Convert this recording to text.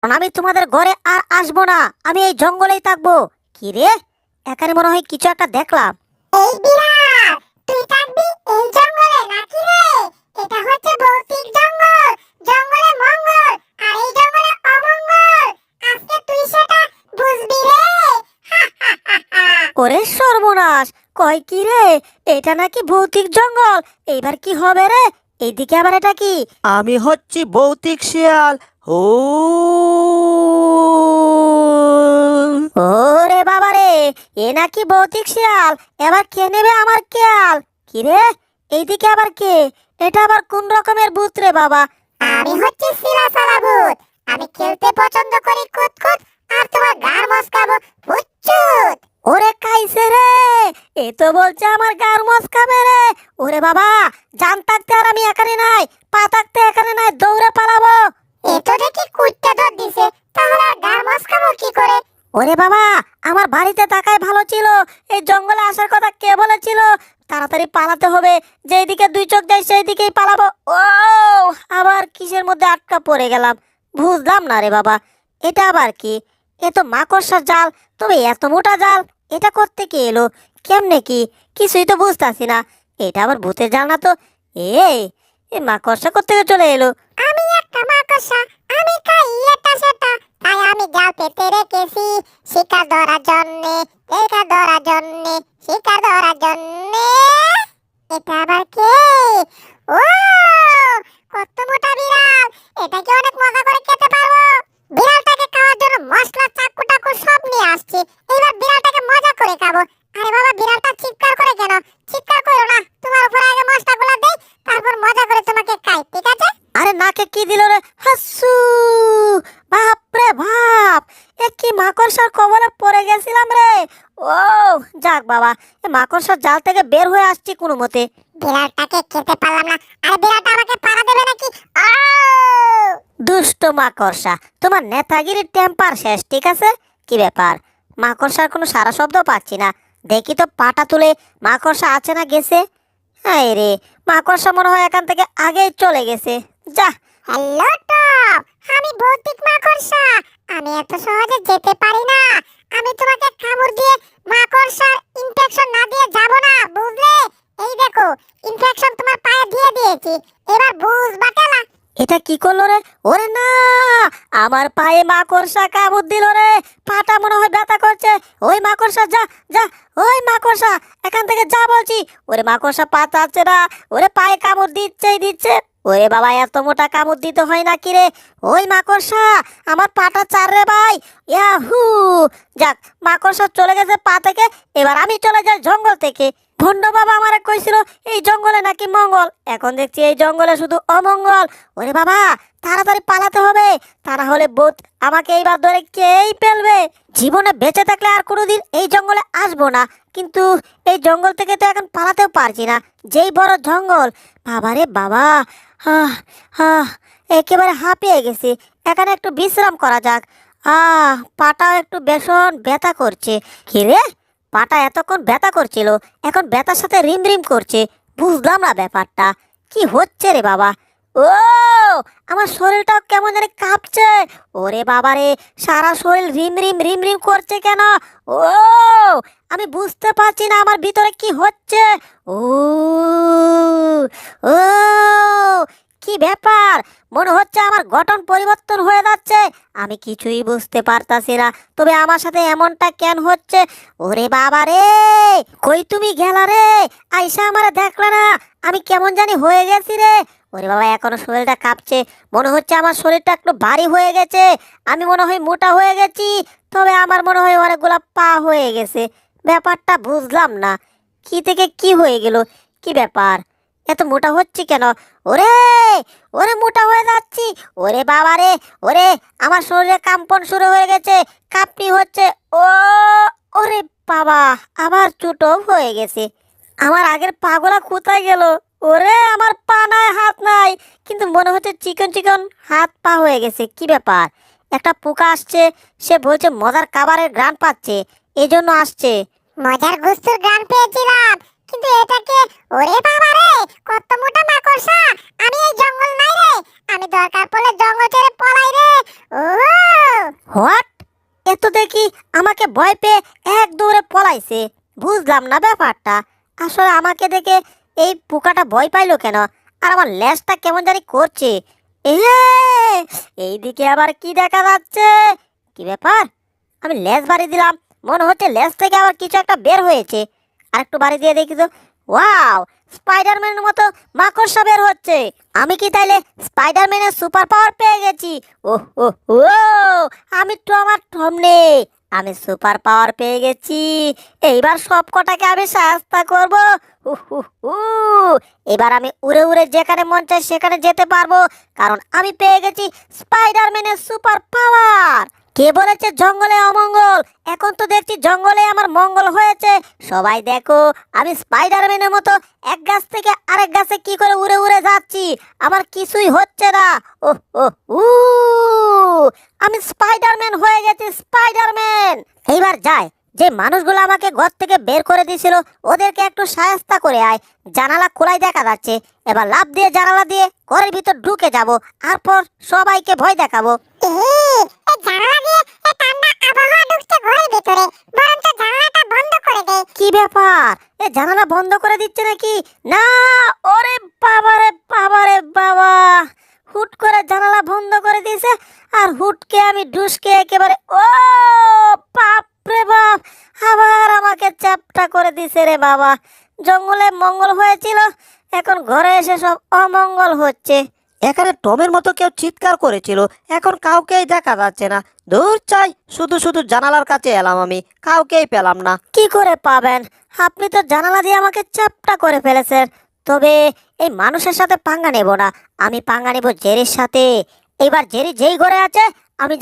আমি তোমাদের ঘরে আর আসবো না, আমি এই জঙ্গলেই থাকবো। কি রে, এখানে মনে হয় কিছু একটা দেখলাম। এই বিড়াল, তুই থাকবি এই জঙ্গলে নাকি রে? এটা হচ্ছে ভৌতিক জঙ্গল, জঙ্গলে মঙ্গল আর এই জঙ্গলে অমঙ্গল। আজকে তুই সেটা বুঝবি রে। ওরে সর্বনাশ, কয় কি রে, এটা নাকি ভৌতিক জঙ্গল। এইবার কি হবে রে? এইদিকে আবার এটা কি? আমি হচ্ছি ভৌতিক শিয়াল। ও ওরে বাবা রে, এ নাকি ভৌতিক শিয়াল। এবার কে নেবে আমার খেয়াল? কি রে, এইদিকে আবার কে? এটা আবার কোন রকমের ভূত রে বাবা? আমি হচ্ছে সিলাসালা ভূত। আমি খেলতে পছন্দ করি কুতকুত, আর তোমার গার মস্কাবো ভূতচুত। ওরে কাইছে রে, এ তো বলছে আমার গার মস্কাবে রে। ওরে বাবা, জান থাকতে আর আমি এখানে নাই, পা থাকতে এখানে নাই, দৌড়ে পালাবো। এ তো দেখি কুত্তা দর দিছে, তাহলে আর গার মস্কাবো কি করে? ওরে বাবা, আমার বাড়িতে থাকাই ভালো ছিল। এই জঙ্গলে আসার কথা কে বলেছিল? তাড়াতাড়ি পালাতে হবে, যেদিকে দুই চোখ যায় সেই দিকেই পালাবো। ও, আবার কিসের মধ্যে আটকা পড়ে গেলাম, বুঝলাম না রে বাবা। এটা আবার কি? এ তো মাকড়সার জাল। তবে এত মোটা জাল, এটা করতে কে এলো? কেমনে কি, কিছুই তো বুঝতাছি না। এটা আবার ভূতের জাল না তো। এ মাকড়সা করতে চলে এলো। আমি একটা মাকড়সা, আমি খাই এটা সেটা, তাই আমি জাল পেতে রেখেছি শিকার ধরার জন্যে, শিকার ধরার জন্যে, শিকার ধরার জন্যে। এটা আবার কে? ও, কত মোটা বিড়াল! এটাকে অনেক মজা করে খেতে পারবো। বিড়ালটাকে খাওয়ার জন্য মশলা, চাকু টাকু সব নিয়ে আসছি। এবার বিড়ালটাকে মজা করে খাবো। আরে বাবা, বিড়ালটা চিৎকার করে কেন? চিৎকার করো না, তোমার উপরে আগে মশলাগুলো দেই, তারপর মজা করে তোমাকে খাই, ঠিক আছে? আরে নাকে কি দিল রে? হাসু, বাপ রে বাপ, এ কি মাকড়সার কবলে পড়ে গেছিলাম রে। ও যাক বাবা, এ মাকড়সার জাল থেকে বের হয়ে আসছি কোনো মতে। বিড়ালটাকে খেতে পারলাম না। আরে বিড়ালটা আমাকে পাড়া দেবে নাকি? আউ! দুষ্ট মাকড়সা, তোমার নেতাগিরির টেম্পার শেষ, ঠিক আছে? কি ব্যাপার, মাকড়সার কোনো সারা শব্দ পাচ্ছি না। দেখি তো পাটা তুলে, মাকড়সা আছে না গেছে? হ্যাঁ রে, মাকড়সা মনে হয় এখান থেকে আগেই চলে গেছে। যা। হ্যালো টপ, আমি ভৌতিক মাকড়সা। আমি এত সহজে যেতে পারি না। আমি তোমাকে কামড় দিয়ে মাকড়সার ইনফেকশন না দিয়ে যাব না, বুঝলে? এই দেখো, ইনফেকশন তোমার পায়ে দিয়ে দিয়েছি। এবার বুঝবা কেলা? এটা কি করলো রে? ওরে না, আমার পায়ে মাকড়সা কামড় দিল রে। পাটা মনে হয় ব্যথা করছে। ওই মাকড়সা যা, যা, ওই মাকড়সা এখান থেকে যা বলছি। ওরে মাকড়সা পা চাচ্ছে না, ওরে পায়ে কামড় দিচ্ছেই দিচ্ছে। ওরে বাবা, এত মোটা কামড় দিতে হয় না কি রে? ওই মাকড়সা, আমার পাটা চার রে ভাই। ইয়াহু, যাক, মাকড়সা চলে গেছে পা থেকে। এবার আমি চলে যাই জঙ্গল থেকে। ভণ্ড বাবা আমারে কইছিল এই জঙ্গলে নাকি মঙ্গল, এখন দেখছি এই জঙ্গলে শুধু অমঙ্গল। ওরে বাবা, তাড়াতাড়ি পালাতে হবে, তা না হলে ভূত আমাকে এইবার ধরে কেই ফেলবে। জীবনে বেঁচে থাকলে আর কোনোদিন এই জঙ্গলে আসবো না, কিন্তু এই জঙ্গল থেকে তো এখন পালাতেও পারছি না, যেই বড় জঙ্গল। বাবারে বাবা, আহ আহ একেবারে হাঁপিয়ে গেছি। এখানে একটু বিশ্রাম করা যাক। পাটাও একটু ভীষণ ব্যথা করছে। কি রে, পাটা এতক্ষণ ব্যথা করছিল, এখন ব্যথার সাথে রিম রিম করছে। বুঝলাম না ব্যাপারটা কি হচ্ছে রে বাবা। ও, আমার শরীরটাও কেমন জানি কাঁপছে। ওরে বাবা রে, সারা শরীর রিম রিম রিম রিম করছে কেন? ও, আমি বুঝতে পারছি না আমার ভিতরে কি হচ্ছে। ও ও, কি ব্যাপার, মনে হচ্ছে আমার গঠন পরিবর্তন হয়ে যাচ্ছে। আমি কিছুই বুঝতে পারতাছি না, তবে আমার সাথে এমনটা কেন হচ্ছে? ওরে বাবা রে, কই তুমি গেলা রে? আইসা আমারে দেখলে না? আমি কেমন জানি হয়ে গেছি রে। ওরে বাবা, এখনো শরীরটা কাঁপছে। মনে হচ্ছে আমার শরীরটা একটু ভারী হয়ে গেছে। আমি মনে হয় মোটা হয়ে গেছি, তবে আমার মনে হয় অনেকগুলা পা হয়ে গেছে। ব্যাপারটা বুঝলাম না, কি থেকে কি হয়ে গেল, কি ব্যাপার, এত মোটা হচ্ছে কেন? ওরে, ওরে মোটা হয়ে যাচ্ছি। ওরে বাবা রে, ওরে আমার শরীরে কম্পন শুরু হয়ে গেছে, কাঁপনি হচ্ছে। ও, ওরে বাবা, আবার ছোট হয়ে গেছে। আমার আগের পাগুলা কোথায় গেল? ওরে, আমার পা নাই, হাত নাই, কিন্তু মনে হচ্ছে চিকন চিকন হাত পা হয়ে গেছে। কি ব্যাপার, একটা পোকা আসছে, সে বলছে মজার খাবারের ঘ্রাণ পাচ্ছে, এই জন্য আসছে। মজার গুস্তুর গান পেয়েছিলাম, কিন্তু এটাকে, ওরে বাবা রে, কত মোটা মাকড়সা! আমি এই জঙ্গল নাই রে, আমি দরকার পড়লে জঙ্গল ছেড়ে পলাই রে। ও হোয়াট? এ তো দেখি আমাকে ভয় পেয়ে এক দৌড়ে পলাইছে। বুঝলাম না ব্যাপারটা। আসলে আমাকে দেখে এই পোকাটা ভয় পাইলো কেন? আর আমার লেজটা কেমন জানি করছে। এ, এইদিকে আবার কি দেখা যাচ্ছে? কি ব্যাপার? আমি লেজ বাড়ি দিলাম, মনে হচ্ছে লেজ থেকে আবার কিছু একটা বের হয়েছে। আর একটু বাড়ি দিয়ে দেখি তো। ওয়াও, স্পাইডারম্যানের মতো মাকড়সা বের হচ্ছে। আমি কি তাইলে স্পাইডারম্যানের সুপার পাওয়ার পেয়ে গেছি? ওহ ও ও, আমি তো আমার থমনে, আমি সুপার পাওয়ার পেয়ে গেছি। এইবার সব কটাকে আমি শাস্তা করব। এবার আমি উড়ে উড়ে যেখানে মন চায় সেখানে যেতে পারবো, কারণ আমি পেয়ে গেছি স্পাইডারম্যানের সুপার পাওয়ার। কে বলেছে জঙ্গলে অমঙ্গল? এখন তো দেখছি জঙ্গলে আমার মঙ্গল হয়েছে। সবাই দেখো, আমি স্পাইডারম্যানের মতো এক গাছ থেকে আরেক গাছে কি করে উড়ে উড়ে যাচ্ছি। আমার কিছুই হচ্ছে না। ও ও উ, আমি স্পাইডারম্যান হয়ে গেছি, স্পাইডারম্যান। এইবার যাই, যে মানুষগুলো আমাকে ঘর থেকে বের করে দিয়েছিল ওদেরকে একটু সাহায্য করে আয়। জানালা খোলাই দেখা যাচ্ছে। এবার লাফ দিয়ে জানালা দিয়ে ঘরের ভিতর ঢুকে যাব, তারপর সবাইকে ভয় দেখাবো। এই জানালা দিয়ে এই ঠান্ডা আবহাওয়া ঢুকছে ঘরের ভিতরে, বরঞ্চ জানালাটা বন্ধ করে দে। কি ব্যাপার? এ জানালা বন্ধ করে দিচ্ছে নাকি? না, ওরে বাবা রে বাবা রে বাবা, হুট করে জানালা বন্ধ করে দিয়েছে। আর হুটকে আমি ঢুসকে একেবারে, ও বাপ রে বাপ, আবার আমাকে চ্যাপটা করে দিছে রে বাবা। জঙ্গলে মঙ্গল হয়েছিল, এখন ঘরে এসে সব অমঙ্গল হচ্ছে। এখানে টমের মতো কেউ চিৎকার করেছিল, এখন কাউকেই দেখা যাচ্ছে না। দূর চাই, শুধু শুধু জানালার কাছে এলাম, আমি কাউকেই পেলাম না। কি করে পাবেন? আপনি তো জানালা দিয়ে আমাকে চ্যাপটা করে ফেলেছেন। তবে এই মানুষের সাথে পাঙ্গা নেব না, আমি পাঙ্গা নেব জেরির সাথে। এবার জেরি যেই ঘরে আছে